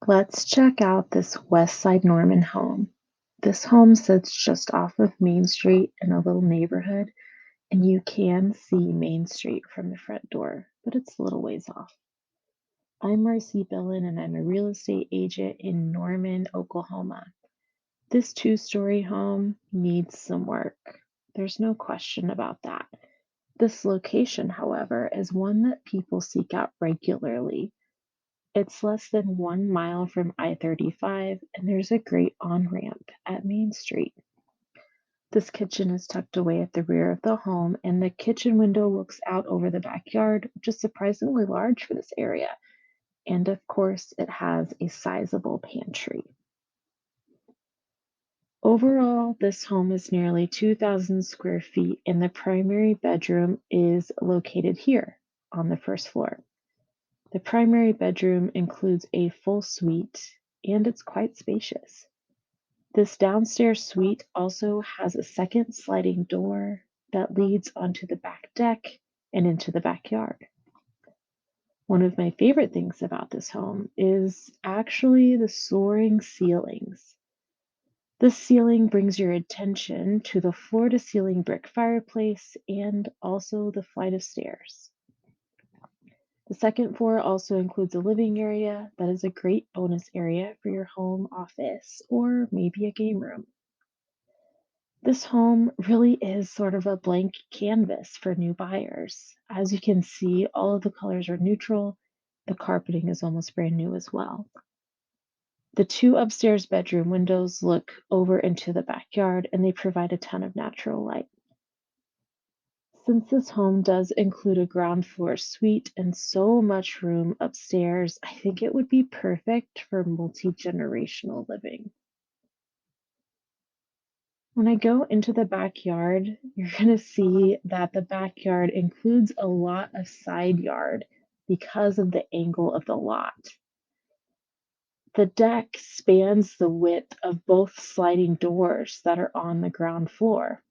Let's check out this West Side Norman home. This home sits just off of Main Street in a little neighborhood, and you can see Main Street from the front door, but it's a little ways off. I'm Marcie Billen, and I'm a real estate agent in Norman, Oklahoma. This two-story home needs some work. There's no question about that. This location, however, is one that people seek out regularly. It's less than 1 mile from I-35, and there's a great on-ramp at Main Street. This kitchen is tucked away at the rear of the home, and the kitchen window looks out over the backyard, which is surprisingly large for this area. And of course, it has a sizable pantry. Overall, this home is nearly 2,000 square feet, and the primary bedroom is located here on the first floor. The primary bedroom includes a full suite, and it's quite spacious. This downstairs suite also has a second sliding door that leads onto the back deck and into the backyard. One of my favorite things about this home is actually the soaring ceilings. This ceiling brings your attention to the floor to ceiling brick fireplace and also the flight of stairs. The second floor also includes a living area that is a great bonus area for your home office or maybe a game room. This home really is sort of a blank canvas for new buyers. As you can see, all of the colors are neutral. The carpeting is almost brand new as well. The two upstairs bedroom windows look over into the backyard and they provide a ton of natural light. Since this home does include a ground floor suite and so much room upstairs, I think it would be perfect for multi-generational living. When I go into the backyard, you're going to see that the backyard includes a lot of side yard because of the angle of the lot. The deck spans the width of both sliding doors that are on the ground floor,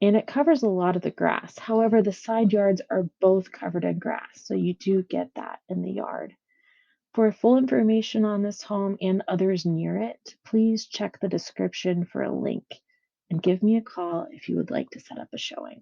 and it covers a lot of the grass. However, the side yards are both covered in grass, so you do get that in the yard. For full information on this home and others near it, please check the description for a link and give me a call if you would like to set up a showing.